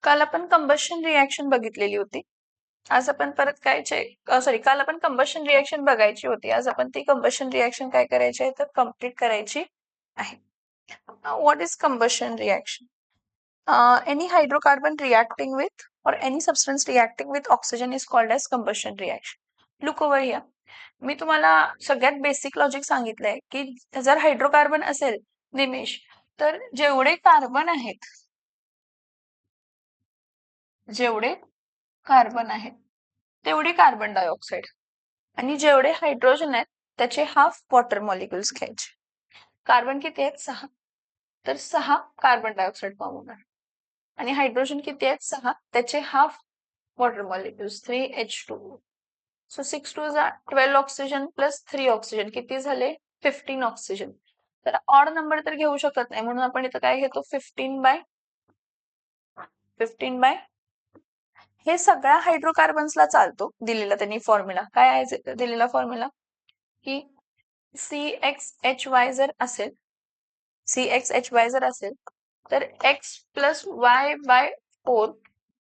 काल आपण combustion reaction बघितलेली होती. आज आपण परत काल आपण कंबशन रिएक्शन बघायची होती. आज आपण ती कंबशन रिएक्शन काय करायची आहे तर कंप्लीट करायची आहे. What is combustion reaction? Any hydrocarbon reacting with or any substance reacting with oxygen is called as combustion reaction. Look over here. मी तुम्हाला सगळ्यात बेसिक लॉजिक सांगितलंय की जर हायड्रोकार्बन असेल निमेश तर जेवढे कार्बन आहेत तेवढे कार्बन डायऑक्साईड आणि जेवढे हायड्रोजन आहेत त्याचे हाफ वॉटर मॉलिक्युल्स घ्यायचे. कार्बन किती आहेत 6 तर 6 कार्बन डायऑक्साईड फॉर्म होणार आणि हायड्रोजन किती आहेत 6 त्याचे half water molecules 3H2. So 6 2 12 oxygen plus 3 oxygen किती झाले 15 ऑक्सिजन. तर ऑड नंबर तर घेऊ शकत नाही म्हणून आपण इथं काय घेतो 15/15 हे सगळ्या हायड्रोकार्बन्सला चालतो. दिलेला त्यांनी फॉर्म्युला काय आहे दिलेला फॉर्म्युला की CXHY जर असेल तर X प्लस Y/4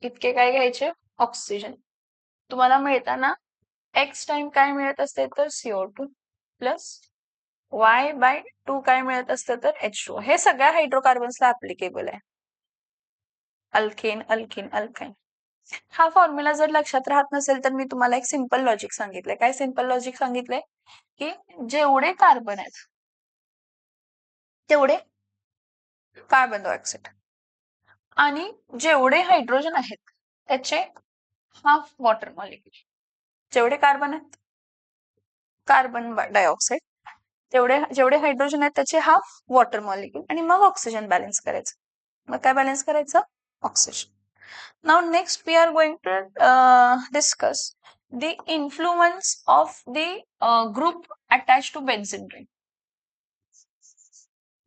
इतके काय घ्यायचे ऑक्सिजन. तुम्हाला मिळताना X टाइम काय मिळत असते तर CO2 प्लस Y/2 काय मिळत असतं तर H2. हे सगळ्या हायड्रोकार्बन्सला ऍप्लिकेबल आहे. Alkane alkene alkyne. हा फॉर्म्युला जर लक्षात राहत नसेल तर मी तुम्हाला एक सिंपल लॉजिक सांगितलंय. काय सिंपल लॉजिक सांगितलंय की जेवढे कार्बन आहेत तेवढे कार्बन डायऑक्साईड आणि जेवढे हायड्रोजन आहेत त्याचे हाफ वॉटर मॉलिक्युल. जेवढे कार्बन आहेत कार्बन डायऑक्साईड जेवढे हायड्रोजन आहेत त्याचे हाफ वॉटर मॉलिक्युल आणि मग ऑक्सिजन बॅलन्स करायचं. मग काय बॅलन्स करायचं oxygen. Now next we are going to discuss the influence of the group attached to benzene ring.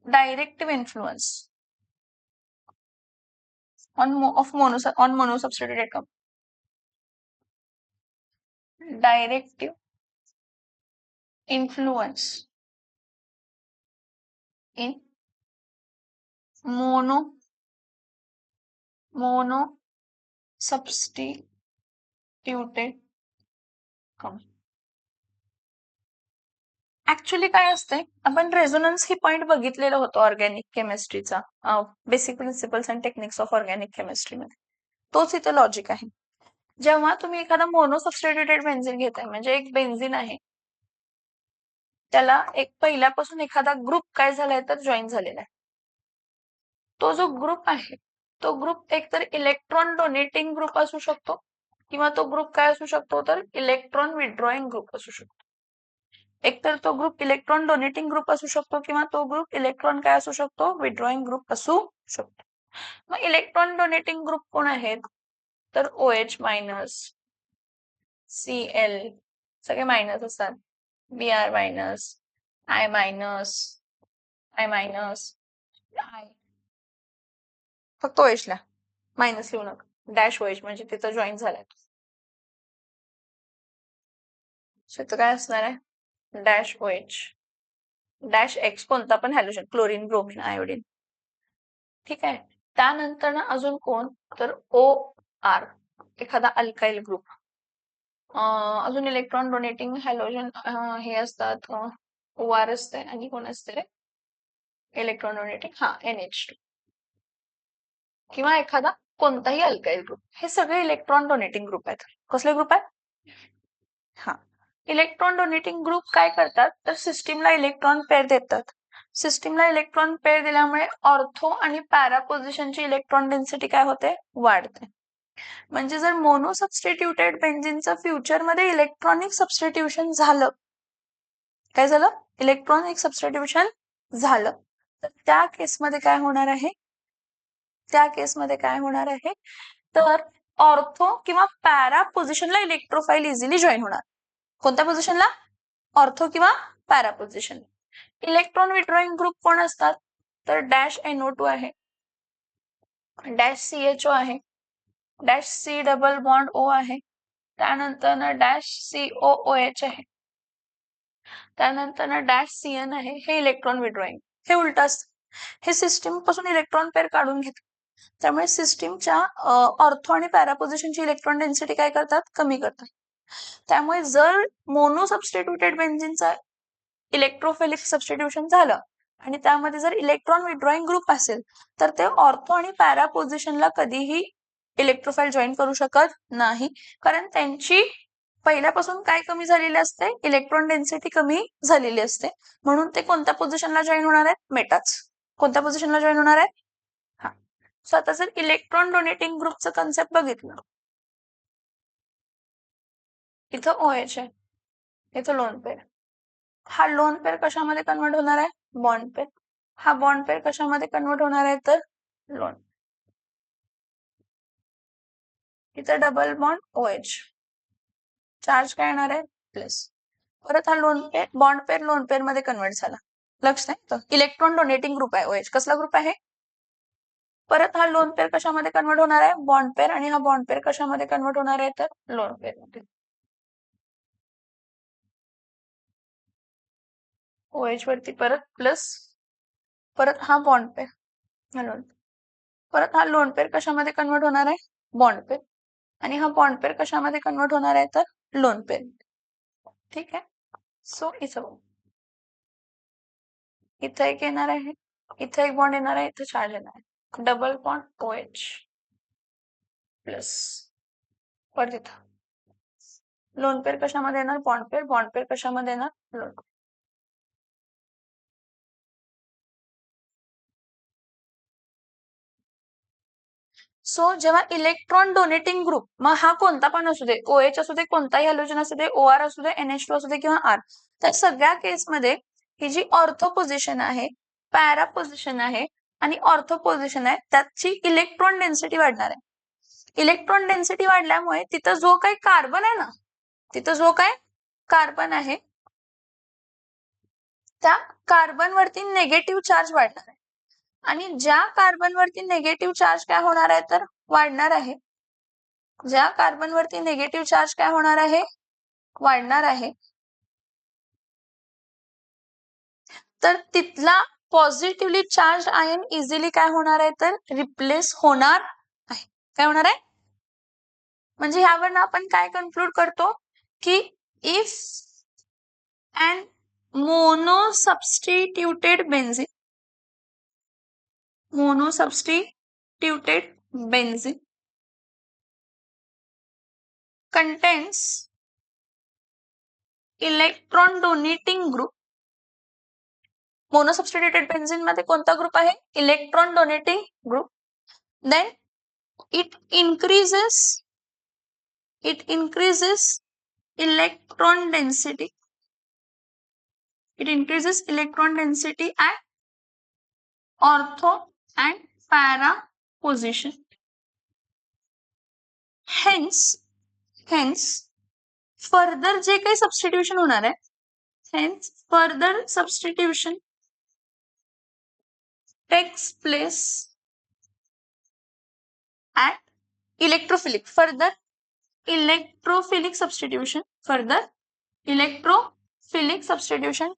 Directive influence on monosubstituted compound. Directive influence in monosubstituted compound. Actually काय असते आपण resonance ही point बघितलेलं होतं organic केमिस्ट्रीचा basic principles and techniques of organic chemistry मध्ये. तोच इथं लॉजिक आहे. जेव्हा तुम्ही एखादा मोनोसबस्टिट्युटेड बेन्झिन घेताय म्हणजे एक बेन्झिन आहे त्याला एक पहिल्यापासून एखादा ग्रुप काय झालाय तर जॉईन झालेला आहे. तो जो ग्रुप आहे तो ग्रुप एकतर इलेक्ट्रॉन डोनेटिंग ग्रुप असू शकतो किंवा तो ग्रुप काय असू शकतो तर इलेक्ट्रॉन विड्रॉइंग ग्रुप असू शकतो. एकतर तो ग्रुप इलेक्ट्रॉन डोनेटिंग ग्रुप असू शकतो किंवा तो ग्रुप इलेक्ट्रॉन काय असू शकतो विड्रॉइंग ग्रुप असू शकतो. मग इलेक्ट्रॉन डोनेटिंग ग्रुप कोण आहेत तर OH मायनस Cl सगळे मायनस असतात Br minus I minus I minus I फक्त OH ला मायनस लिहू नका डॅश OH म्हणजे तिथं जॉईन झालाय. इथं काय असणार आहे डॅश OH डॅश X कोणता पण हॅलोजन क्लोरीन ब्रोमीन आयोडीन. ठीक आहे. त्यानंतर ना अजून कोण तर OR एखादा अल्काइल ग्रुप. अजून इलेक्ट्रॉन डोनेटिंग हॅलोजन हे असतात OR असते आणि कोण असते रे इलेक्ट्रॉन डोनेटिंग NH2 किंवा एखादा कोणताही अल्काइल ग्रुप. हे सगळे इलेक्ट्रॉन डोनेटिंग ग्रुप आहेत. कसले ग्रुप आहेत इलेक्ट्रॉन डोनेटिंग ग्रुप काय करतात तर सिस्टीमला इलेक्ट्रॉन पेअर देतात. सिस्टीमला इलेक्ट्रॉन पेअर दिल्यामुळे ऑर्थो आणि पॅरा पोझिशनची इलेक्ट्रॉन डेन्सिटी काय होते वाढते. म्हणजे जर मोनोसबस्टिट्युटेड बेन्झिनचं फ्युचरमध्ये इलेक्ट्रॉनिक सबस्टिट्यूशन झालं काय झालं इलेक्ट्रॉनिक सबस्टिट्यूशन झालं तर त्या केसमध्ये काय होणार आहे तर ऑर्थो किंवा पॅरा पोझिशनला इलेक्ट्रोफाईल इझिली जॉईन होणार. कोणत्या पोझिशनला ऑर्थो किंवा para position. Electron withdrawing group कोण असतात तर डॅश NO2 आहे डॅश CHO आहे dash C double bond O आहे त्यानंतर ना डॅश COOH आहे त्यानंतर ना डॅश CN आहे. हे इलेक्ट्रॉन विड्रॉइंग हे उलट असतं. हे सिस्टीम पासून इलेक्ट्रॉन पेअर काढून घेतात त्यामुळे सिस्टीमच्या ऑर्थो आणि पॅरा पोझिशनची इलेक्ट्रॉन डेन्सिटी काय करतात, कमी करतात. त्यामुळे जर मोनो सबस्टिट्यूटेड बेन्झिनचा इलेक्ट्रोफिलिक सबस्टिट्यूशन झालं आणि त्यामध्ये जर इलेक्ट्रॉन विड्रॉइंग ग्रुप असेल तर ते ऑर्थो आणि पॅरा पोझिशनला कधीही इलेक्ट्रोफाईल जॉईन करू शकत नाही, कारण त्यांची पहिल्यापासून काय कमी झालेली असते, इलेक्ट्रॉन डेन्सिटी कमी झालेली असते. म्हणून ते कोणत्या पोझिशनला जॉईन होणार आहेत, मेटाच. कोणत्या पोझिशनला जॉईन होणार आहेत? हा. सो आता जर इलेक्ट्रॉन डोनेटिंग ग्रुपचं कन्सेप्ट बघितलं, इथं OH आहे, इथं लोन पेअर. हा लोन पेअर कशामध्ये कन्वर्ट होणार आहे, बॉन्ड पेअर. हा बॉन्ड पेअर कशामध्ये कन्वर्ट होणार आहे, तर लोन. इथं डबल बॉन्ड OH, चार्ज काय येणार आहे, प्लस. परत हा lone pair bond pair lone pair मध्ये कन्वर्ट झाला. लक्ष नाही, इलेक्ट्रॉन डोनेटिंग ग्रुप आहे OH. कसला ग्रुप आहे? परत हा लोन पेअर कशामध्ये कन्वर्ट होणार आहे, बॉन्ड पेअर. आणि हा बॉन्ड पेअर कशामध्ये कन्वर्ट होणार आहे, तर लोन पेअर मध्ये. OH वरती परत प्लस, परत हा बॉन्ड पेअर, हा लोन. परत हा लोन पेअर कशामध्ये कन्वर्ट होणार आहे, बॉन्ड पेअर. आणि हा बॉन्ड पेअर कशामध्ये कन्वर्ट होणार आहे, तर लोन पेअर. ठीक आहे. सो इथं एक येणार आहे, इथं एक बॉन्ड येणार आहे, इथं चार्ज येणार आहे, डबल बॉन्ड OH प्लस. परत इथं लोन पेअर कशामध्ये येणार, बॉन्ड पेअर. बॉन्ड पेअर कशामध्ये येणार, लोन. सो जेव्हा इलेक्ट्रॉन डोनेटिंग ग्रुप, मग हा कोणता पण असू दे, OH असू दे, कोणताही हॅलोजन असू दे, OR असू दे, NH2 असू दे किंवा R, त्या सगळ्या केसमध्ये ही जी ऑर्थो पोझिशन आहे, पॅरा पोझिशन आहे आणि ऑर्थो पोझिशन आहे, त्याची इलेक्ट्रॉन डेन्सिटी वाढणार आहे. इलेक्ट्रॉन डेन्सिटी वाढल्यामुळे तिथं जो काही कार्बन आहे ना, तिथं जो काय कार्बन आहे त्या कार्बन वरती नेगेटिव्ह चार्ज वाढणार आहे. आणि ज्या कार्बन वरती नेगेटिव्ह चार्ज काय होणार आहे, तर वाढणार आहे. ज्या कार्बन वरती नेगेटिव्ह चार्ज काय होणार आहे, वाढणार आहे, तर तिथला पॉझिटिव्हली चार्ज आयन इझिली काय होणार आहे, तर रिप्लेस होणार आहे. काय होणार आहे, म्हणजे ह्यावरनं आपण काय कन्क्लूड करतो की if and monosubstituted benzene contains electron donating group. Monosubstituted benzene मध्ये कोणता ग्रुप आहे, electron donating group. Then it increases electron density. It increases electron density at ortho and para position. Hence further जे काही substitution होणार आहे, hence further substitution takes place at electrophilic. Further electrophilic substitution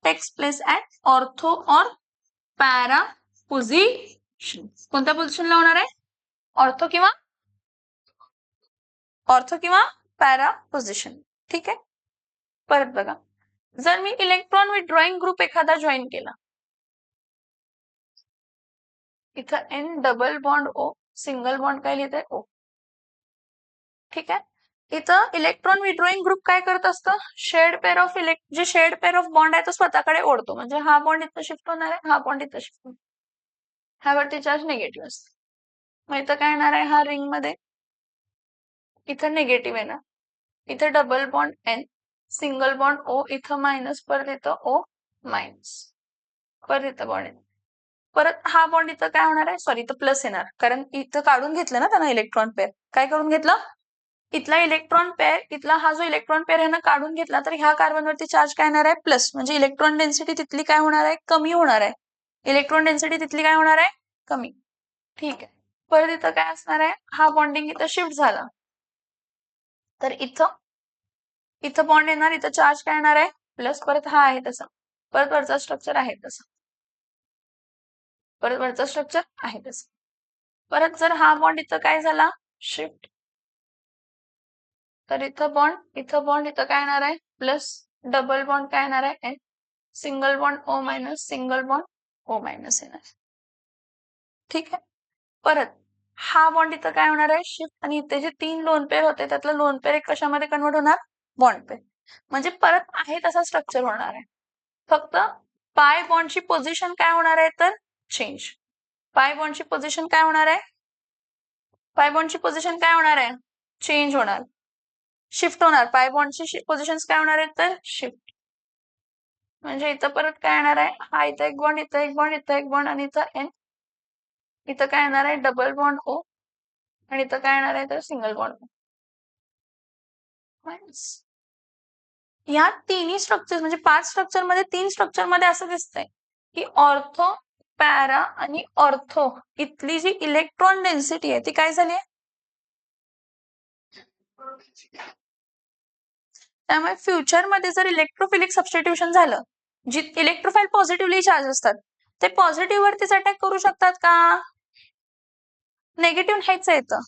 takes place at ortho or para position. कोणत्या पोझिशनला होणार आहे, ortho किंवा para position. ठीक आहे. परत बघा, जर मी इलेक्ट्रॉन विथड्रॉइंग ग्रुप एखादा जॉईन केला, इथं N double bond O, single bond काय लिहित आहे, O. ठीक आहे. इथं इलेक्ट्रॉन विथड्रॉइंग ग्रुप काय करत असतं, शेड पेअर ऑफ जे शेड पेअर ऑफ बॉन्ड आहे तो स्वतःकडे ओढतो. म्हणजे हा बॉन्ड इथं शिफ्ट होणार आहे, हा बॉन्ड इथं शिफ्ट होणार, ह्यावरती चार्ज निगेटिव्ह असतो. मग इथं काय येणार आहे, हा रिंग मध्ये इथं निगेटिव्ह येणार, इथं double bond N, single bond O, इथं मायनस, परत इथं O मायनस, परत इथं बॉन्ड. परत हा बॉन्ड इथं काय होणार आहे, सॉरी इथं प्लस येणार, कारण इथं काढून घेतलं ना त्यानं इलेक्ट्रॉन पेअर. काय करून घेतलं, इथला इलेक्ट्रॉन पेअर, इथला हा जो इलेक्ट्रॉन पेअर ह्यानं काढून घेतला, तर ह्या कार्बनवरती चार्ज काय येणार आहे, प्लस. म्हणजे इलेक्ट्रॉन डेन्सिटी तिथली काय होणार आहे, कमी होणार आहे. इलेक्ट्रॉन डेन्सिटी तिथली काय होणार आहे, कमी. ठीक आहे. परत इथं काय असणार आहे, हा बॉन्डिंग इथं शिफ्ट झाला, तर इथं बॉन्ड येणार, इथं चार्ज काय येणार आहे, प्लस. परत हा आहे तसा, परत वरचा स्ट्रक्चर आहे तसा, परत वरचा स्ट्रक्चर आहे तसा. परत जर हा बॉन्ड इथं काय झाला शिफ्ट, तर इथं बॉन्ड इथं काय येणार आहे प्लस, डबल बॉन्ड काय येणार आहे N, single bond O minus, single bond O minus येणार. ठीक आहे. परत हा बॉन्ड इथं काय होणार आहे शिफ्ट, आणि इथे जे 3 लोन पेअर होते त्यातलं लोन पेअर एक कशामध्ये कन्वर्ट होणार, बॉन्ड पेअर. म्हणजे परत आहे तसा स्ट्रक्चर होणार आहे, फक्त पाय बॉन्डची पोझिशन काय होणार आहे तर चेंज. पाय बॉन्डची पोझिशन काय होणार आहे, पाय बॉन्डची पोझिशन काय होणार आहे चेंज होणार, शिफ्ट होणार. पाय बॉन्डची पोझिशन काय होणार आहे तर शिफ्ट. म्हणजे इथं परत काय येणार आहे, हा इथं एक बॉन्ड, इथं एक बॉन्ड, इथं एक बॉन्ड, आणि इथं एन, इथं काय येणार आहे डबल बॉन्ड ओ, आणि इथं काय येणार आहे तर सिंगल बॉन्ड मायनस. या तिन्ही स्ट्रक्चर म्हणजे 5 स्ट्रक्चर मध्ये 3 स्ट्रक्चर मध्ये असं दिसतंय की ऑर्थो, पॅरा आणि ऑर्थो इथली जी इलेक्ट्रॉन डेन्सिटी आहे ती काय झाली आहे. त्यामुळे फ्युचरमध्ये जर इलेक्ट्रोफिलिक सबस्टिट्यूशन झालं, जी इलेक्ट्रोफाइल पॉझिटिव्हली चार्ज असतात ते पॉझिटिव्ह वरतीच अटॅक करू शकतात का, नेगेटिव्ह नाहीच येतं.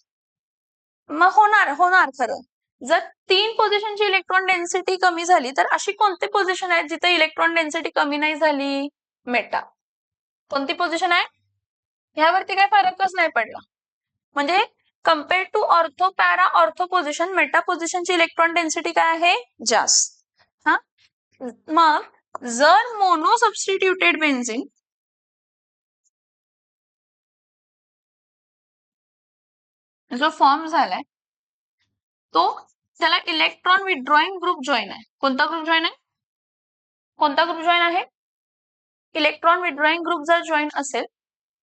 मग होणार होणार खरं. जर 3 पोझिशनची इलेक्ट्रॉन डेन्सिटी कमी झाली तर अशी कोणती पोझिशन आहे जिथे इलेक्ट्रॉन डेन्सिटी कमी नाही झाली, मेटा. कोणती पोझिशन आहे, ह्यावरती काय फरकच नाही पडला. म्हणजे compare to ortho, para, ortho position, meta पोझिशनची इलेक्ट्रॉन डेन्सिटी काय आहे जास्त. हा, मग जर मोनो सबस्टिट्यूटेड बेन्झिन जो फॉर्म झालाय तो, त्याला इलेक्ट्रॉन विथड्रॉइंग ग्रुप जॉईन आहे. कोणता ग्रुप जॉईन आहे, कोणता ग्रुप जॉईन आहे, इलेक्ट्रॉन विथड्रॉइंग ग्रुप जर जॉईन असेल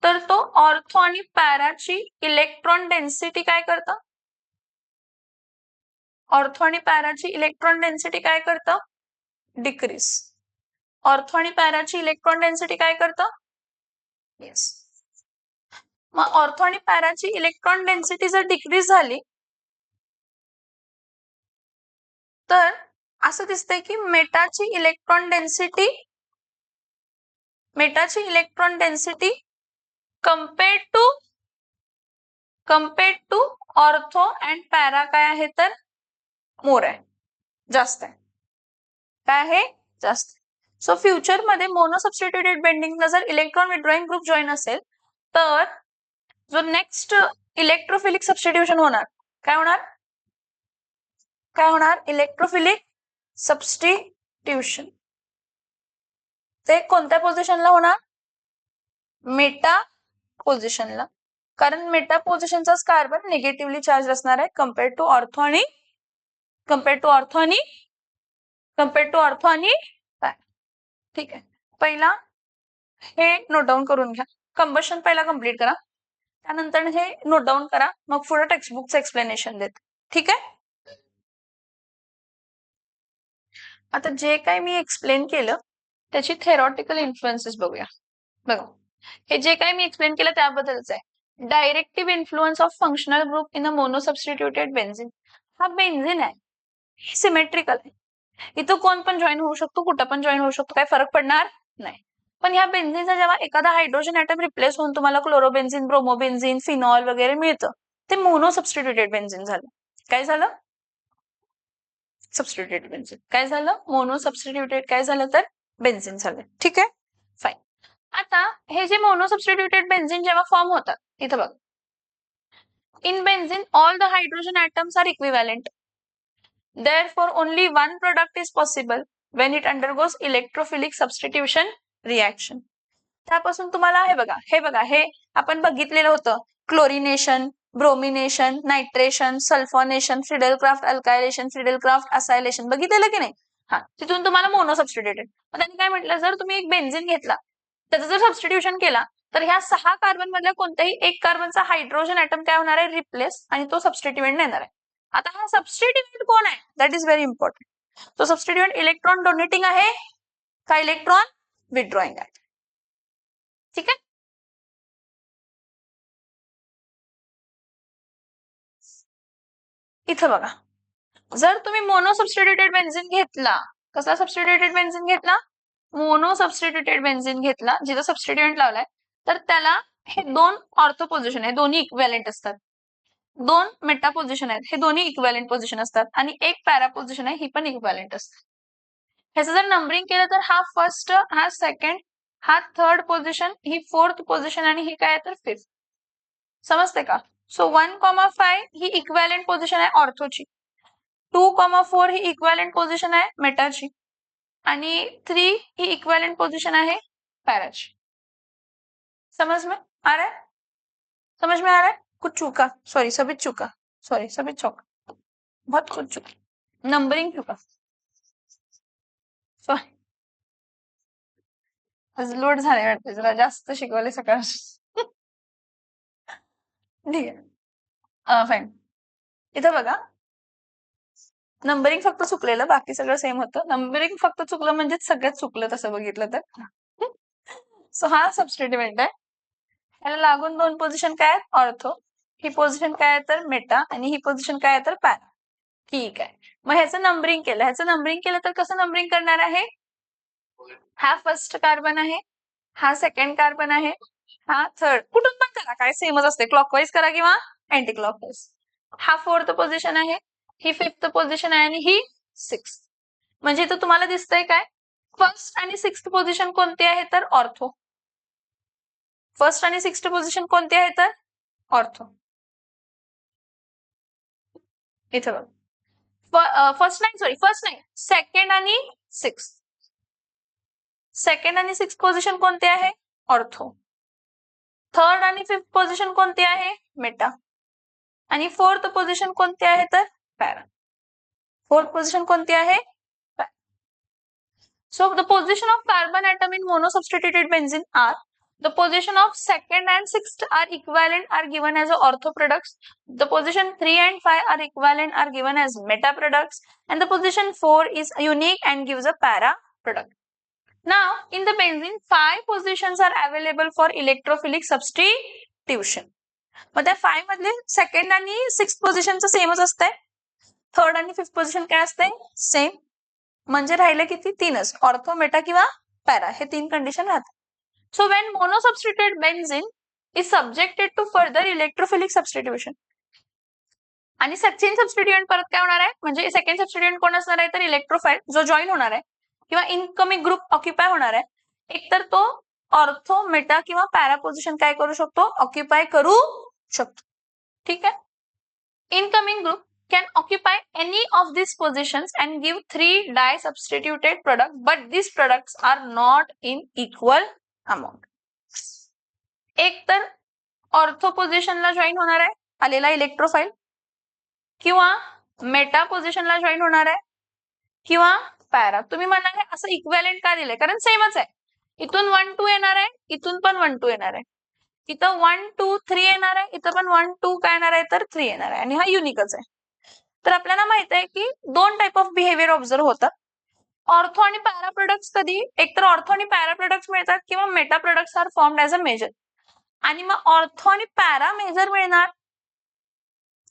तर तो ऑर्थो आणि पॅराची इलेक्ट्रॉन डेन्सिटी काय करतं, ऑर्थो आणि पॅराची इलेक्ट्रॉन डेन्सिटी काय करतं डिक्रीज. ऑर्थो आणि पॅराची इलेक्ट्रॉन डेन्सिटी काय करतं, येस. मग ऑर्थो आणि पॅराची इलेक्ट्रॉन डेन्सिटी जर डिक्रीज झाली तर असं दिसतंय की मेटाची इलेक्ट्रॉन डेन्सिटी, मेटाची electron density compared to ortho and para काय आहे तर मोर आहे, जास्त आहे. काय आहे जास्त. सो फ्युचरमध्ये मोनो सबस्टिट्यूटेड बेंडिंगला जर इलेक्ट्रॉन विथड्रॉइंग ग्रुप जॉईन असेल तर जो नेक्स्ट इलेक्ट्रोफिलिक सबस्टिट्यूशन होणार, काय होणार, काय होणार इलेक्ट्रोफिलिक सबस्टिट्यूशन. ते कोणत्या पोझिशनला होणार, मेटा पोझिशनला. कारण मेटा पोझिशनचाच कार्बन निगेटिव्हली चार्ज असणार आहे कम्पेअर टू ऑर्थो आणि ठीक आहे. पहिला हे नोट डाऊन करून घ्या, कंबशन पहिला कम्प्लीट करा, त्यानंतर हे नोट डाऊन करा, मग पुढे टेक्स्टबुकचं एक्सप्लेनेशन देत. ठीक आहे. आता जे काही मी एक्सप्लेन केलं त्याची थेरॉटिकल इन्फ्लुएन्सेस बघूया. बघा, हे जे काही मी एक्सप्लेन केलं त्याबद्दलच आहे. Directive influence of functional group in a mono substituted benzene. हा बेन्झिन आहे, सिमेट्रिकल आहे, इथं कोण पण जॉईन होऊ शकतो, कुठं पण जॉईन होऊ शकतो, काय फरक पडणार नाही. पण ह्या बेन्झिनचा जेव्हा एखादा हायड्रोजन ॲटम रिप्लेस होऊन तुम्हाला क्लोरोबेन्झिन, ब्रोमोबेन्झिन, फिनॉल वगैरे मिळतं, ते मोनो सबस्टिट्यूटेड बेन्झिन झालं. काय झालं, सबस्टिट्यूटेड बेन्झिन. काय झालं, मोनो सबस्टिट्यूटेड काय झालं तर बेन्झिन झालं. ठीक आहे, फाईन. आता हे जे मोनो सबस्टिट्यूटेड बेन्झिन जेव्हा फॉर्म होतात, इथं बघ, in benzene all the hydrogen atoms are equivalent. Therefore, only one product is possible when it undergoes electrophilic substitution reaction. त्यापासून तुम्हाला हे बघा हे आपण बघितलेलं होतं, chlorination, bromination, nitration, sulphonation, फ्रिडेलक्राफ्ट अल्कायलेशन, फ्रिडेलक्राफ्ट acylation बघितलेलं की नाही. हा, तिथून तुम्हाला मोनो सबस्टिट्यूटेड. मग त्यांनी काय म्हटलं, जर तुम्ही एक बेन्झिन घेतला त्याचं जर सबस्टिट्यूशन केला तर ह्या 6 कार्बन मधल्या कोणत्याही एक कार्बनचा हायड्रोजन ॲटम काय होणार आहे रिप्लेस, आणि तो सबस्टिट्यूएंट येणार आहे. आता हा सबस्टिट्यूएंट कोण आहे, दॅट इज व्हेरी इम्पॉर्टंट. तो सबस्टिट्यूएंट इलेक्ट्रॉन डोनेटिंग आहे का इलेक्ट्रॉन विथड्रॉइंग आहे. ठीक आहे. इथं बघा, जर तुम्ही मोनो सबस्टिट्यूटेड बेन्झिन घेतला, कसला सबस्टिट्यूटेड बेन्झिन घेतला, मोनो सबस्टिट्यूटेड बेन्झिन घेतला, जिथं सबस्टिट्यूएंट लावलाय, तर त्याला हे दोन ऑर्थो पोझिशन आहे, दोन्ही इक्विव्हॅलेंट असतात. दोन मेटा पोझिशन आहेत, हे दोन्ही इक्विव्हॅलेंट पोझिशन असतात आणि एक पॅरा पोझिशन आहे, ही पण इक्विव्हॅलेंट असते. ह्याचं जर नंबरिंग केलं तर हा फर्स्ट, हा सेकंड, हा थर्ड पोझिशन, ही फोर्थ पोझिशन आणि ही काय आहे तर फिफ्थ. समजते का? सो 1,5 ही इक्विव्हॅलेंट पोझिशन आहे ऑर्थोची, 2,4 ही इक्विव्हॅलेंट पोझिशन आहे मेटाची आणि 3 ही इक्विव्हॅलेंट पोझिशन आहे पॅराची. समझ में आ रहा है? समझ में आ रहा है? कुछ चूका, सॉरी सभी चूका, सॉरी सभी चौका, बहुत कुछ चूका, नंबरिंग चूका, सॉरी. आज लोड झाले वाटते, जरा जास्त शिकवले सकाळ. ठीक आहे, फाईन. इथं बघा, नंबरिंग फक्त चुकलेलं, बाकी सगळं सेम होतं. नंबरिंग फक्त चुकलं म्हणजे सगळ्यात चुकलं तसं बघितलं तर. सो हा सबस्टिट्युएंट आहे. याला लागून दोन पोझिशन काय आहेत ऑर्थो, ही पोझिशन काय आहे तर मेटा आणि ही पोझिशन काय आहे तर पॅरा. ठीक आहे, मग ह्याचं नंबरिंग केलं. ह्याचं नंबरिंग केलं तर कसं नंबरिंग करणार आहे? हा फर्स्ट कार्बन आहे, हा सेकंड कार्बन आहे, हा थर्ड, कुठून पण करा, काय सेमच असते, क्लॉकवाईज करा किंवा अँटी क्लॉकवाईज. हा फोर्थ पोझिशन आहे, ही फिफ्थ पोझिशन आहे आणि ही सिक्स्थ. म्हणजे इथं तुम्हाला दिसतंय काय, फर्स्ट आणि सिक्स्थ पोझिशन कोणती आहे तर ऑर्थो. फर्स्ट आणि सिक्स्थ पोझिशन कोणती आहे तर ऑर्थो. इथं फर्स्ट नाही, सॉरी फर्स्ट नाही, सेकंड आणि सिक्स. सेकंड आणि सिक्स पोझिशन कोणते आहे ऑर्थो. थर्ड आणि फिफ्थ पोझिशन कोणती आहे मेटा आणि फोर्थ पोझिशन कोणती आहे तर पॅरा. फोर्थ पोझिशन कोणती आहे? So the position of carbon atom in monosubstituted benzene are, the position of second and sixth are equivalent, are given as ortho products. The position 3 and 5 are equivalent, are given as meta products, and the position 4 is unique and gives a para product. Now in the benzene 5 positions are available for electrophilic substitution. मग त्या 5 मधले second आणि sixth पोझिशनचं सेमच असतंय, third आणि fifth position काय असते same. म्हणजे राहिले किती? तीनच, ऑर्थो, मेटा किंवा पॅरा, हे तीन कंडिशन राहतात. So when monosubstituent benzene is subjected to further electrophilic substitution. आणि सेकंड सबस्टिट्युएंट परत काय होणार आहे, म्हणजे सेकंड सबस्टिट्युएंट कोण असणार आहे तर इलेक्ट्रोफाइल, जो जॉईन होणार आहे किंवा इनकमिंग ग्रुप ऑक्युपाय होणार आहे. एकतर तो ऑर्थो, मेटा किंवा पॅरा पोझिशन काय करू शकतो, ऑक्युपाय करू शकतो. ठीक आहे. Incoming group can occupy any of these positions and give 3 di-substituted products, but these products are not in equal amount. एक तर ऑर्थो पोझिशनला जॉईन होणार आहे आलेला इलेक्ट्रोफाइल, किंवा मेटा पोझिशनला जॉईन होणार आहे, किंवा पॅरा. तुम्ही म्हणाल असं इक्विव्हॅलेंट का दिलंय, कारण सेमच आहे. इथून 1 2 येणार आहे, इथून पण 1 2 येणार आहे, इथं 1 2 3 येणार आहे, इथं पण 1 2 काय येणार आहे तर 3 येणार आहे, आणि हा युनिकच आहे. तर आपल्याला माहित आहे की दोन टाइप ऑफ बिहेवियर ऑब्झर्व होतात. ऑर्थो आणि पॅरा प्रोडक्ट्स कधी, एकतर ऑर्थो आणि पॅरा प्रोडक्ट्स मिळतात किंवा meta products are formed as a major. आणि मग ऑर्थो आणि पॅरा मेजर मिळणार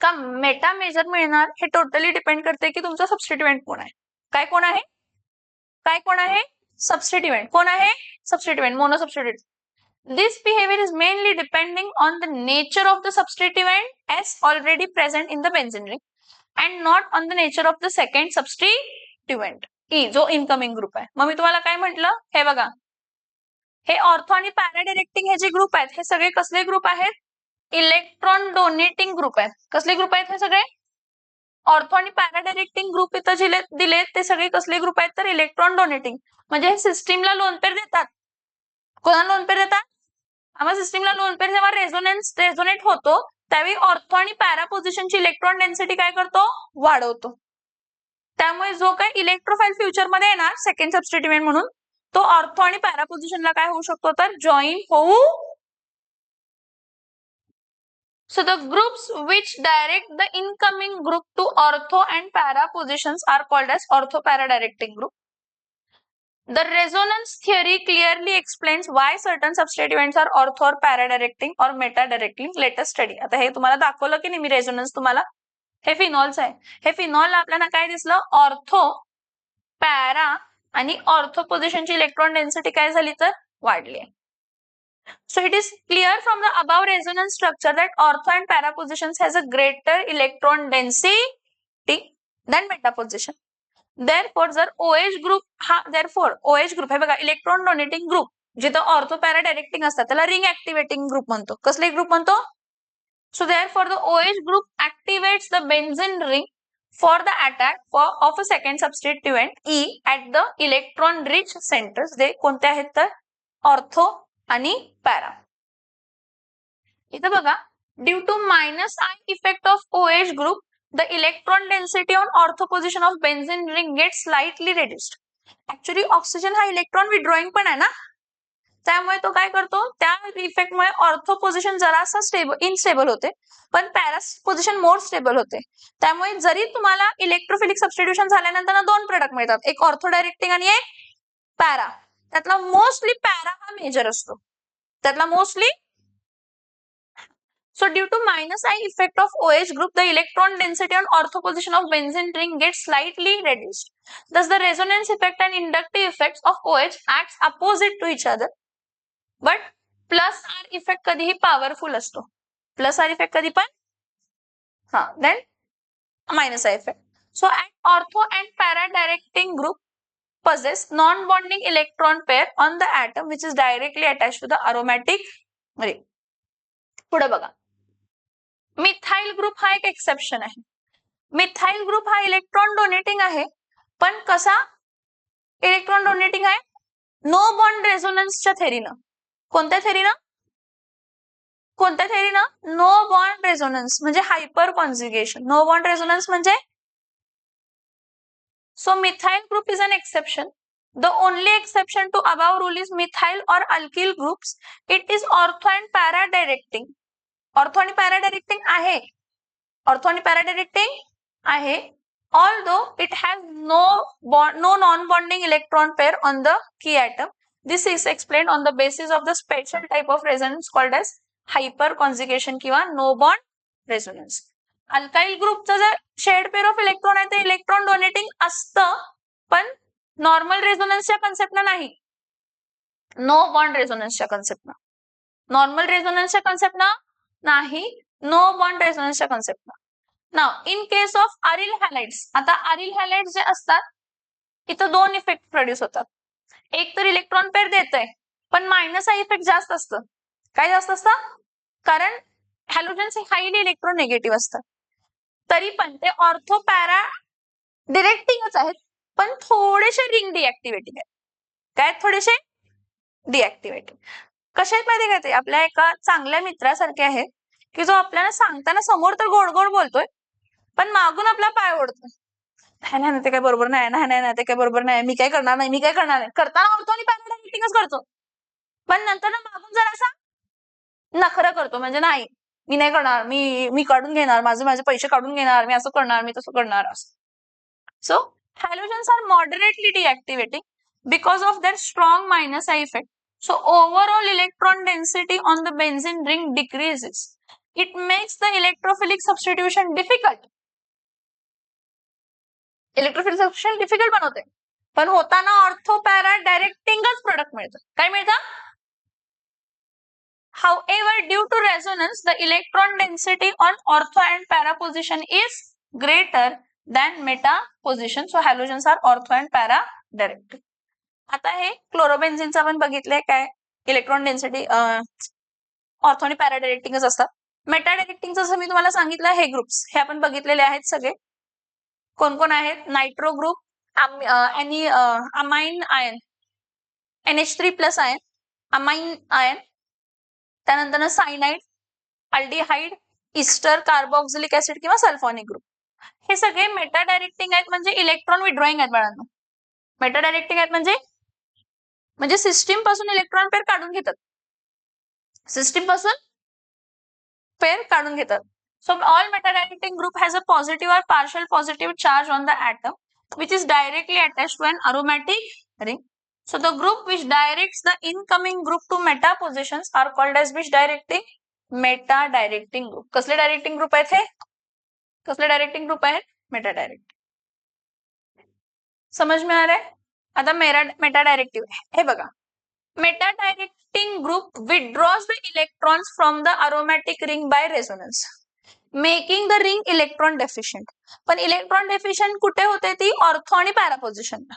का मेटा मेजर मिळणार, हे टोटली डिपेंड करते की तुमचा सबस्टिट्युएंट कोण आहे. काय कोण आहे? काय कोण आहे? सबस्टिट्युएंट. कोण आहे? Substituent, mono substituent. This behavior is mainly depending on the nature of the substituent as already present in the benzene ring and not on the nature of the second substituent, E, जो incoming group आहे. मग मी तुम्हाला काय म्हटलं, हे बघा, हे ortho आणि पॅरा डायरेक्टिंग हे जे ग्रुप आहेत, हे सगळे कसले ग्रुप आहेत? इलेक्ट्रॉन डोनेटिंग ग्रुप आहेत. कसले ग्रुप आहेत हे सगळे? ऑर्थो आणि पॅरा डायरेक्टिंग ग्रुप इथं दिले ते सगळे कसले ग्रुप आहेत तर इलेक्ट्रॉन डोनेटिंग. म्हणजे हे सिस्टीमला लोन पेर देतात. कोणाला लोन पेर देतात? आम्हाला सिस्टीमला लोन पेर जेव्हा रेझोनेट होतो त्यावेळी ऑर्थो आणि पॅरा पोझिशनची इलेक्ट्रॉन डेन्सिटी काय करतो? वाढवतो. त्यामुळे जो काही इलेक्ट्रोफाइल फ्युचर मध्ये येणार सेकंड सबस्टिट्युएंट म्हणून, तो ऑर्थो आणि पॅरा पोझिशनला काय होऊ शकतो तर जॉईन होऊ. So the groups which direct the incoming group to ortho and para positions are called as ortho-para directing group. The resonance theory clearly explains why certain substituents are ortho or para directing or meta directing. Let us study. आता हे तुम्हाला दाखवलं की नाही मी resonance तुम्हाला, हे फिनॉलचं आहे. हे फिनॉल आपल्याला काय दिसलं, ऑर्थो, पॅरा आणि ऑर्थो पोझिशनची इलेक्ट्रॉन डेन्सिटी काय झाली तर वाढली आहे. So it is clear from the above resonance structure that ortho and para positions has a greater electron density than meta position. Therefore जर OH ग्रुप हा therefore OH ग्रुप हे बघा electron donating group जिथं ortho para directing असतात त्याला ring activating group म्हणतो. कसले group म्हणतो? So therefore the OH group activates the benzene ring for the attack of a second substituent E at the electron rich centers. जे कोणते आहेत तर ऑर्थो आणि पॅरा. इथं बघा due to minus I effect of OH group the electron density on ortho position of benzene ring gets slightly reduced. Actually oxygen हा electron withdrawing पण आहे ना, त्यामुळे तो काय करतो त्या इफेक्टमुळे ऑर्थो पोझिशन जरासा स्टेबल इनस्टेबल होते पण पॅरा पोझिशन मोर स्टेबल होते. त्यामुळे जरी तुम्हाला इलेक्ट्रोफिलिक सबस्टिट्यूशन झाल्यानंतर दोन प्रोडक्ट मिळतात, एक ऑर्थो डायरेक्टिंग आणि एक पॅरा. त्यातला मोस्टली पॅरा हा मेजर असतो, त्यातला mostly. So due to minus I effect of OH group, the electron density on ortho position of benzene ring gets slightly reduced. Thus the resonance effect and inductive effects of OH acts opposite to each other. But plus R effect कधीही powerful असतो. Plus R effect कधी पण then minus I effect. So at ortho and para directing group possess non-bonding electron pair on the atom which is directly attached to the aromatic ring. पुढे बघा methyl group हा एक exception आहे. Methyl group हा electron donating आहे पण कसा electron donating आहे? नो बॉन्ड रेझोनन्सच्या थेरीनं. कोणत्या थेरीनं? कोणत्या थेरीनं? नो बॉन्ड रेझोनन्स म्हणजे hyperconjugation. No bond resonance म्हणजे so methyl group is an exception. The only exception to above rule is methyl or alkyl groups. It is ortho and para directing. Ortho आणि para directing आहे. Ortho आणि para directing आहे. Although it has no non-bonding electron pair on the key atom. This is explained on the basis of the special type of resonance called as hyperconjugation किंवा no bond resonance. Alkyl ग्रुपचं जर shade pair of electron आहे ते electron donating असतं पण normal रेझोनन्सच्या कन्सेप्टनं नाही, नो बॉन्ड रेझोनन्सच्या कन्सेप्टनं. नॉर्मल रेझोनन्सच्या कन्सेप्टनं नाही, नो बॉन्ड रेझोनन्सच्या कन्सेप्टनं. नाव in case of aryl halides, आता अरिल हॅलाइड जे असतात इथं दोन इफेक्ट प्रोड्यूस होतात. एक तर इलेक्ट्रॉन पेअर देतंय पण मायनस हा इफेक्ट जास्त असतं. काय जास्त असतं? कारण हॅलोजन्स हे हायली इलेक्ट्रोनेगेटिव्ह असतात. तरी पण ते ऑर्थो पॅरा डिरेक्टिंगच आहेत पण थोडेसे रिंग डिऍक्टिव्हेटिंग आहेत. काय थोडेसे डिऍक्टिव्हेटिंग. कसे आहेत माहिती का? ते आपल्या एका चांगल्या मित्रासारखे आहेत की जो आपल्याला सांगताना समोर तर गोड गोड बोलतोय पण मागून आपला पाय ओढतोय. नाही नाही ते काय बरोबर नाही, नाही नाही ते काय बरोबर नाही, मी काय करणार नाही, मी काय करणार नाही. करताना ऑर्थो आणि पॅरा डायरेक्टिंगच करतो पण नंतर ना मागून जर असा नखरा करतो म्हणजे नाही मी नाही करणार, मी काढून घेणार, माझे पैसे काढून घेणार, मी असं करणार, मी तसं करणार असं. So halogens are moderately deactivating because of their strong minus I effect. So overall electron density on the benzene ring decreases. It makes the electrophilic substitution difficult. Electrophilic substitution difficult बनवते पण होताना ऑर्थो पॅरा डायरेक्टिंगच प्रोडक्ट मिळतं. काय मिळतं? However, due to resonance, the electron density on ortho and para position is greater than meta position. So halogens are ortho and para directing. आता हे क्लोरोबेन्झिनचं आपण बघितलंय काय इलेक्ट्रॉन डेन्सिटी ऑर्थो आणि पॅरा डायरेक्टिंगच असतात. मेटा डायरेक्टिंगचं जसं मी तुम्हाला सांगितलं हे ग्रुप्स हे आपण बघितलेले आहेत सगळे. कोण कोण आहेत? नायट्रो ग्रुप आणि amine ion NH3+ ion, amine ion, त्यानंतर cyanide, aldehyde, ester, carboxylic acid किंवा सल्फोनिक ग्रुप. हे सगळे मेटा डायरेक्टिंग आहेत म्हणजे इलेक्ट्रॉन विड्रॉइंग आहेत बाळांनो. मेटा डायरेक्टिंग आहेत म्हणजे सिस्टीम पासून इलेक्ट्रॉन पेअर काढून घेतात. सिस्टीम पासून पेअर काढून घेतात. So all meta directing group has a positive or partial positive charge on the atom which is directly attached to an aromatic ring. So the group which directs the incoming group to meta positions are called as which directing? Meta directing group. कसले directing group आहेत हे? कसले directing group आहेत? Meta directing. समझ में आ रहा है? आता मेटा डायरेक्टिव्ह हे बघा meta directing group withdraws the electrons from the aromatic ring by resonance, making the ring electron deficient. पण इलेक्ट्रॉन डेफिशियंट कुठे होते ती ऑर्थो आणि पॅरा पोझिशनला.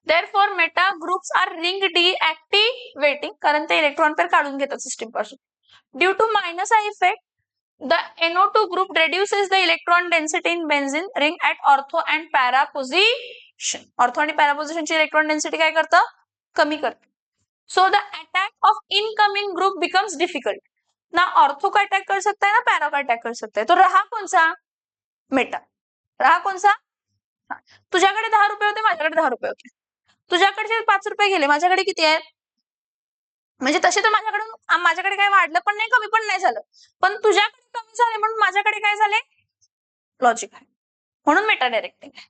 Therefore meta groups are ring deactivating, कारण ते इलेक्ट्रॉन पेअर काढून घेतात सिस्टीम पासून. Due to minus I effect the NO2 group reduces the electron density in benzene ring at ortho and para position. Ortho आणि para पोझिशनची electron density काय करतं? कमी करतं. So the attack of incoming group becomes difficult. ना ortho का attack कर सकता है ना पैरा का अटैक कर सकता है. तो रहा कौन सा? मेटा. रहा कौन सा? तुझ्याकडे 10 रुपये होते, माझ्याकडे 10 रुपये होते. तुझ्याकडचे 5 रुपये गेले, माझ्याकडे किती आहेत? म्हणजे तसे तर माझ्याकडे काय वाढलं पण नाही, कमी पण नाही झालं, पण तुझ्याकडे कमी झाले म्हणून माझ्याकडे काय झाले? लॉजिक आहे, म्हणून मेटा डायरेक्टिंग आहे.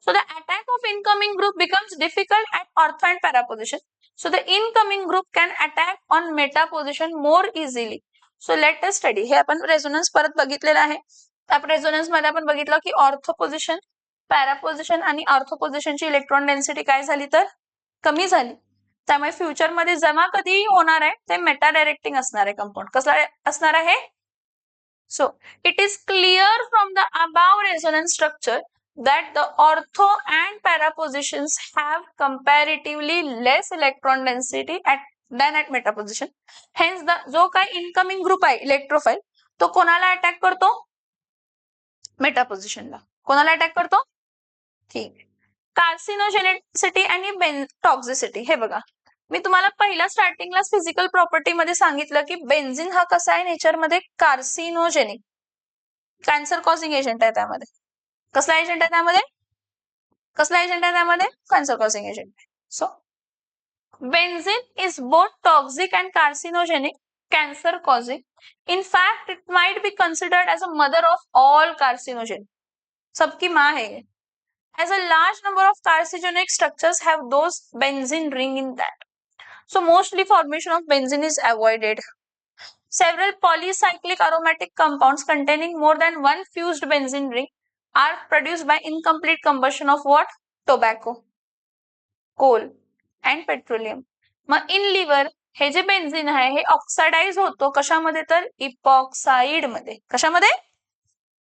So the attack of incoming group becomes difficult at ortho and para position. So the incoming group can attack on meta position more easily. So let us study. हे आपण resonance परत बघितलेलं आहे. आपण resonance मध्ये आपण बघितलं की ऑर्थो पोझिशन, पॅरा पोझिशन आणि ऑर्थो पोझिशनची इलेक्ट्रॉन डेन्सिटी काय झाली तर कमी झाली. त्यामुळे फ्युचर मध्ये जेव्हा कधी होणार आहे ते मेटा डायरेक्टिंग असणार आहे कंपाऊंड. कसला असणार आहे? So it is clear from the above resonance structure that the ortho and para positions have comparatively less electron density than at meta position. Hence the जो काय इनकमिंग ग्रुप आहे electrophile तो कोणाला अटॅक करतो? Meta पोझिशनला. कोणाला attack करतो? ठीक. कार्सिनोजेनिसिटी आणि टॉक्सिसिटी. हे बघा, मी तुम्हाला पहिला स्टार्टिंगला फिजिकल प्रॉपर्टी मध्ये सांगितलं की बेन्झिन हा कसा आहे नेचर मध्ये? कार्सिनोजेनिक, कॅन्सर कॉझिंग एजंट आहे. त्यामध्ये कसला एजंट आहे? त्यामध्ये कसला एजंट आहे? त्यामध्ये कॅन्सर कॉझिंग एजंट आहे. So benzene is both toxic and carcinogenic, cancer causing. In fact it might be considered as a mother of all carcinogen. सबकी माँ है. As a large number of carcinogenic structures have those benzene ring in that, so mostly formation of benzene is avoided. Several polycyclic aromatic compounds containing more than one fused benzene ring are produced by incomplete combustion of what? Tobacco, coal and petroleum. मग in liver हे जे benzene आहे हे oxidise होतो कशामध्ये तर epoxide मध्ये. कशामध्ये?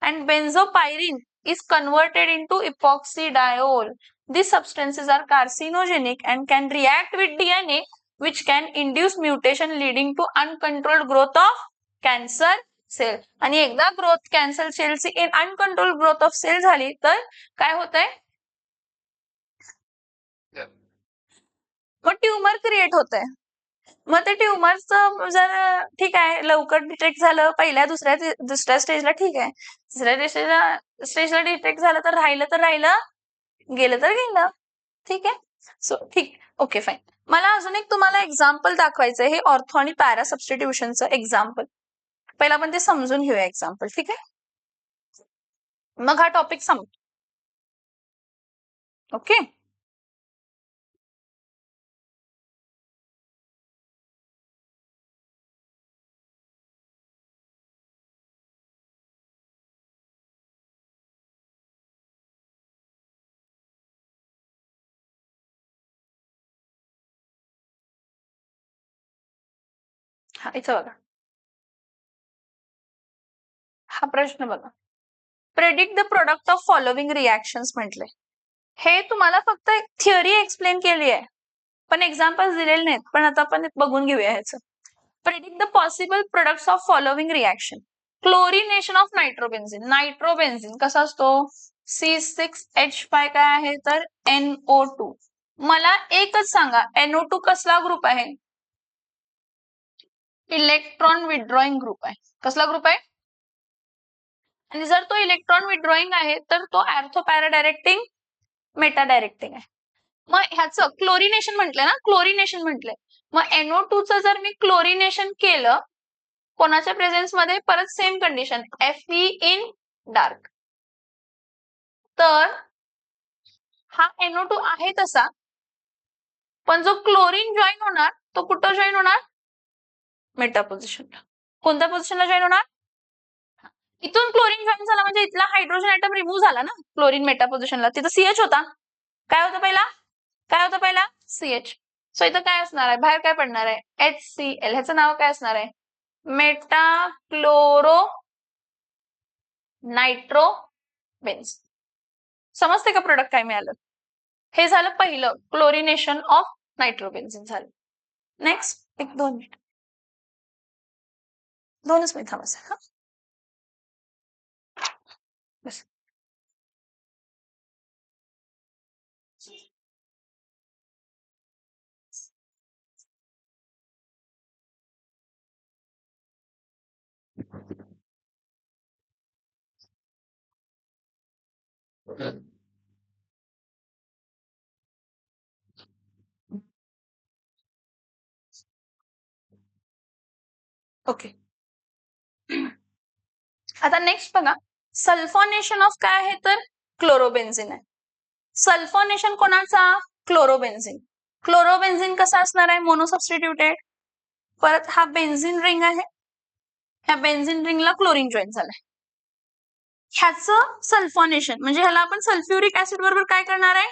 and benzopyrene is converted into epoxydiol. These substances are carcinogenic and can react with DNA, which can induce mutation leading to uncontrolled growth of cancer cell. आणि एकदा ग्रोथ कॅन्सर सेलची अनकंट्रोल ग्रोथ ऑफ सेल झाली तर काय होतंय? मग tumour create होतंय. मग ते ट्यूमरचं जर ठीक आहे लवकर डिटेक्ट झालं पहिल्या दुसऱ्या स्टेजला ठीक आहे, तिसऱ्या स्टेजला डिटेक्ट झालं तर राहिलं, गेलं तर गेलं. ठीक आहे. सो ठीक, ओके फाईन. मला अजून एक तुम्हाला एक्झाम्पल दाखवायचं आहे, हे ऑर्थो आणि पॅरा सबस्टिट्यूशनचं एक्झाम्पल. पहिला आपण ते समजून घेऊया एक्झाम्पल. ठीक आहे, मग हा टॉपिक संपतो. ओके. हा इथं बघा, हा प्रश्न बघा. Predict the product of following reactions म्हटले. हे तुम्हाला फक्त थिअरी एक्सप्लेन केली आहे पण एक्झाम्पल्स दिलेले नाहीत. पण आता आपण बघून घेऊया ह्याचं. Predict the possible products of following reaction. Chlorination of nitrobenzene. Nitrobenzene कसा असतो? C6H5 काय आहे तर NO2. मला एकच सांगा, NO2 कसला ग्रुप आहे? इलेक्ट्रॉन विथड्रॉइंग ग्रुप आहे. कसला ग्रुप आहे? आणि जर तो इलेक्ट्रॉन विथड्रॉइंग आहे तर तो ortho para directing, Meta directing आहे. मग ह्याचं क्लोरिनेशन म्हटलंय ना, क्लोरिनेशन म्हटलंय. मग NO2 चं जर मी क्लोरिनेशन केलं कोणाच्या प्रेझेन्स मध्ये, परत same condition Fe in dark, तर हा NO2 आहे तसा, पण जो क्लोरीन जॉईन होणार तो कुठं जॉईन होणार? मेटा पोझिशनला. कोणत्या पोझिशनला जॉईन होणार? इथून क्लोरीन जॉईन झाला म्हणजे इथला हायड्रोजन ऍटम रिमूव्ह झाला ना. क्लोरीन मेटा पोझिशनला तिथं CH होता. काय होतं पहिला? CH. सो इथं काय असणार आहे, बाहेर काय पडणार आहे, HCl. ह्याचं नाव काय असणार आहे, मेटा क्लोरो नायट्रो बेन्झीन. समजते का प्रोडक्ट काय मिळालं. हे झालं पहिलं, क्लोरिनेशन ऑफ नायट्रोबेन्झीन झालं. नेक्स्ट, एक 2 मिनिट, 2च मिनिट थांबा सर. बस. ओके. आता नेक्स्ट बघा, सल्फोनेशन ऑफ काय आहे तर क्लोरोबेन्झीन आहे. सल्फोनेशन कोणाचा, क्लोरोबेन्झीन. क्लोरोबेन्झीन कसा असणार आहे, मोनोसबस्टिट्यूटेड. परत हा बेन्झीन रिंग आहे, ह्या बेन्झीन रिंगला क्लोरीन जॉईन झालाय. ह्याचं सल्फोनेशन म्हणजे ह्याला आपण सल्फ्युरिक ऍसिड बरोबर काय करणार आहे,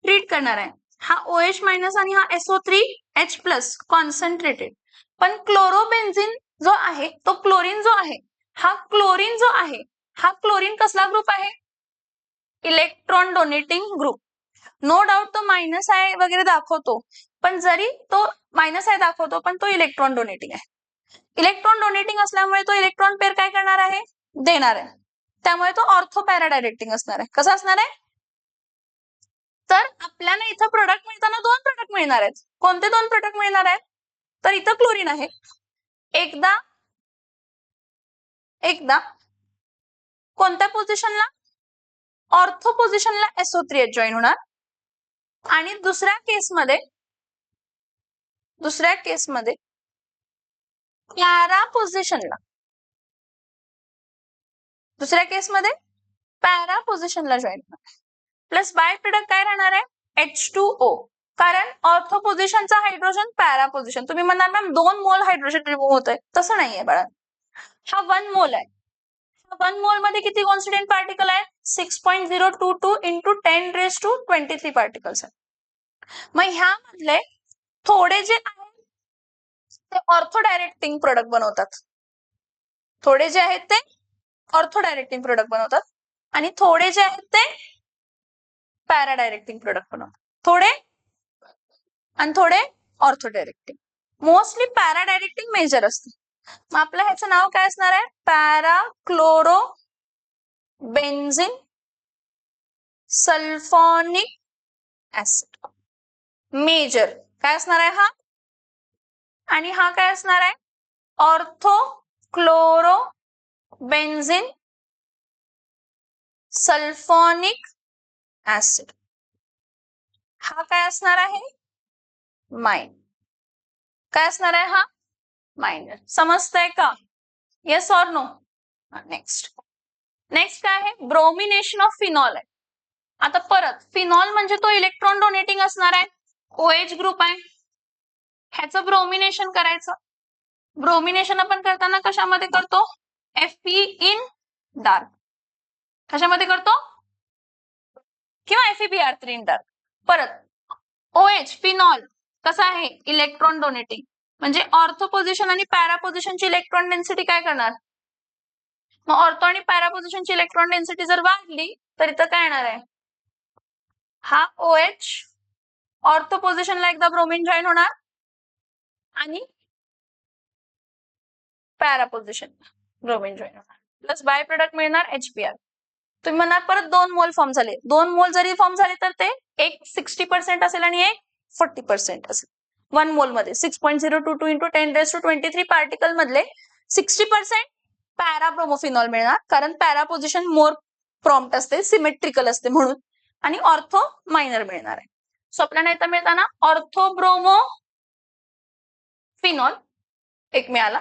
ट्रीट करणार आहे. हा OH मायनस आणि हा SO3H प्लस कॉन्सन्ट्रेटेड. पण क्लोरोबेन्झीन जो आहे तो क्लोरीन जो आहे, हा क्लोरीन जो आहे, हा क्लोरीन कसला ग्रुप आहे, electron donating group. No doubt तो मायनस आहे वगैरे दाखवतो, पण जरी तो मायनस आहे दाखवतो पण तो इलेक्ट्रॉन डोनेटिंग आहे. इलेक्ट्रॉन डोनेटिंग असल्यामुळे तो इलेक्ट्रॉन पेअर काय करणार आहे, देणार आहे. त्यामुळे तो ऑर्थो पॅरा डायरेक्टिंग असणार आहे. कसा असणार आहे, तर आपल्याला इथं प्रोडक्ट मिळताना 2 प्रोडक्ट मिळणार आहेत. कोणते 2 प्रोडक्ट मिळणार आहेत, तर इथं क्लोरीन आहे, एकदा कोणत्या पोझिशनला, ऑर्थो पोझिशनला SO3H जॉईन होणार, आणि दुसऱ्या केसमध्ये पॅरा पोझिशनला जॉईन होणार. प्लस बाय प्रोडक्ट काय राहणार आहे, H2O. कारण ऑर्थो पोझिशनचा हायड्रोजन पॅरा पोझिशन. तुम्ही म्हणाल मॅम 2 मोल हायड्रोजन रिमूव्ह होतंय, तसं नाहीये बाळा. हा 1 मोल आहे. 1 मोल मध्ये किती कॉन्स्टिट्युएंट पार्टिकल आहे, 6.022 इंटू 10⁻23 पार्टिकल्स आहेत. मग ह्यामधले थोडे जे आहेत ते ऑर्थो डायरेक्टिंग प्रोडक्ट बनवतात, आणि थोडे जे आहेत ते पॅरा डायरेक्टिंग प्रोडक्ट बनवतात. थोडे ortho directing. Mostly para directing major असते. मग आपलं ह्याचं नाव काय असणार आहे, para chloro benzene sulphonic acid. Major काय असणार आहे हा, आणि हा काय असणार आहे, ortho chloro benzene sulphonic acid. हा काय असणार आहे, मायनर. काय असणार आहे हा, मायनर. समजतंय का, येस ऑर नो. नेक्स्ट काय आहे, ब्रोमिनेशन ऑफ फिनॉल आहे. आता परत फिनॉल म्हणजे तो इलेक्ट्रॉन डोनेटिंग असणार आहे, OH ग्रुप आहे. ह्याचं ब्रोमिनेशन करायचं. ब्रोमिनेशन आपण करताना कशामध्ये करतो, Fe इन डार्क. कशामध्ये करतो, किंवा FeBr3 इन डार्क. परत OH फिनॉल कसा आहे, इलेक्ट्रॉन डोनेटिंग. म्हणजे ऑर्थो पोझिशन आणि पॅरा पोझिशनची इलेक्ट्रॉन डेन्सिटी काय करणार, मग ऑर्थो आणि पॅरा पोझिशनची इलेक्ट्रॉन डेन्सिटी जर वाढली तर इथं काय येणार आहे, हा OH ऑर्थो पोझिशनला एकदा ब्रोमिन जॉईन होणार आणि पॅरा पोझिशनला ब्रोमिन जॉईन होणार. प्लस बाय प्रोडक्ट मिळणार HBr. तुम्ही म्हणणार परत 2 मोल फॉर्म झाले. 2 मोल जरी फॉर्म झाले तर ते एक 60% असेल आणि एक 40% असेल. 1 मोल मध्ये 6.022 इंटू 10⁻23 पार्टिकल मधले 60% पॅरा ब्रोमोफिनॉल मिळणार, कारण पॅरा पोझिशन मोर प्रॉम्प्ट असते, सिमेट्रिकल असते म्हणून, आणि ऑर्थो मायनर मिळणार आहे. सो आपल्याला इथं मिळताना ऑर्थो ब्रोमो फिनॉल एक मिळाला,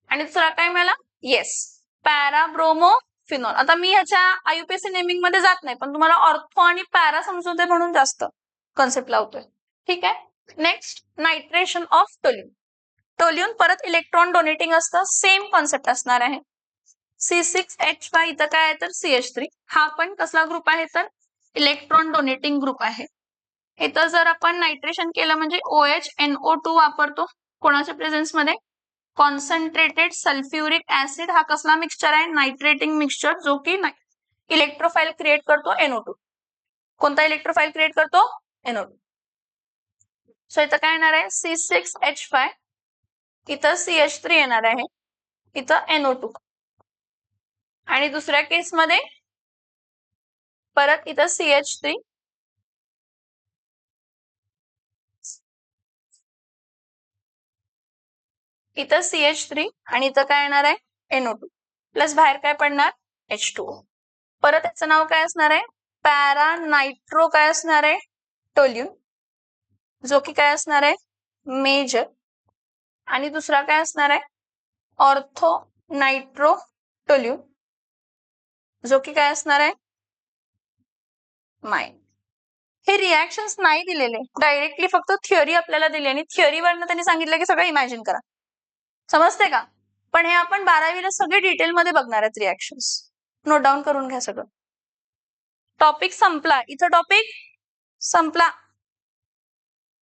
आणि दुसरा काय मिळाला, येस पॅरा ब्रोमो फिनॉल. आता मी ह्याच्या IUPAC नेमिंग मध्ये जात नाही, पण तुम्हाला ऑर्थो आणि पॅरा समजू दे म्हणून जास्त कन्सेप्ट लावतोय. ठीक आहे. Next, nitration of toluene. Toluene परत इलेक्ट्रॉन डोनेटिंग असतं, सेम कॉन्सेप्ट असणार आहे. C6H5 इथं काय आहे तर CH3. हा पण कसला ग्रुप आहे तर इलेक्ट्रॉन डोनेटिंग ग्रुप आहे. इथं जर आपण नायट्रेशन केलं म्हणजे OHNO2 वापरतो कोणाच्या प्रेझेन्स मध्ये, कॉन्सन्ट्रेटेड सल्फ्युरिक ऍसिड हा कसला मिक्सचर आहे, नायट्रेटिंग मिक्सचर, जो की इलेक्ट्रोफाइल क्रिएट करतो NO2. कोणता इलेक्ट्रोफाइल क्रिएट करतो, NO2. सो इथं काय येणार आहे, C6H5, इथं CH3 येणार आहे, इथं NO2. आणि दुसऱ्या केसमध्ये परत इथं CH3, इथं CH3 आणि इथं काय येणार आहे, NO2 प्लस बाहेर काय पडणार, H2O. परत याचं नाव काय असणार आहे, पॅरा नायट्रो काय असणार आहे, टोल्यून, जो की काय असणार आहे, मेजर. आणि दुसरा काय असणार आहे, ऑर्थो नायट्रो टोल्यून, जो की काय असणार आहे, माइन. हे रिॲक्शन्स नाही दिलेले, डायरेक्टली फक्त थिअरी आपल्याला दिली आणि थिअरीवरनं त्यांनी सांगितलं की सगळं इमॅजिन करा. समजते का? पण हे आपण 12वीला सगळे डिटेलमध्ये बघणार आहेत रिॲक्शन्स. नोट डाऊन करून घ्या सगळं. टॉपिक संपला, इथं टॉपिक संपला.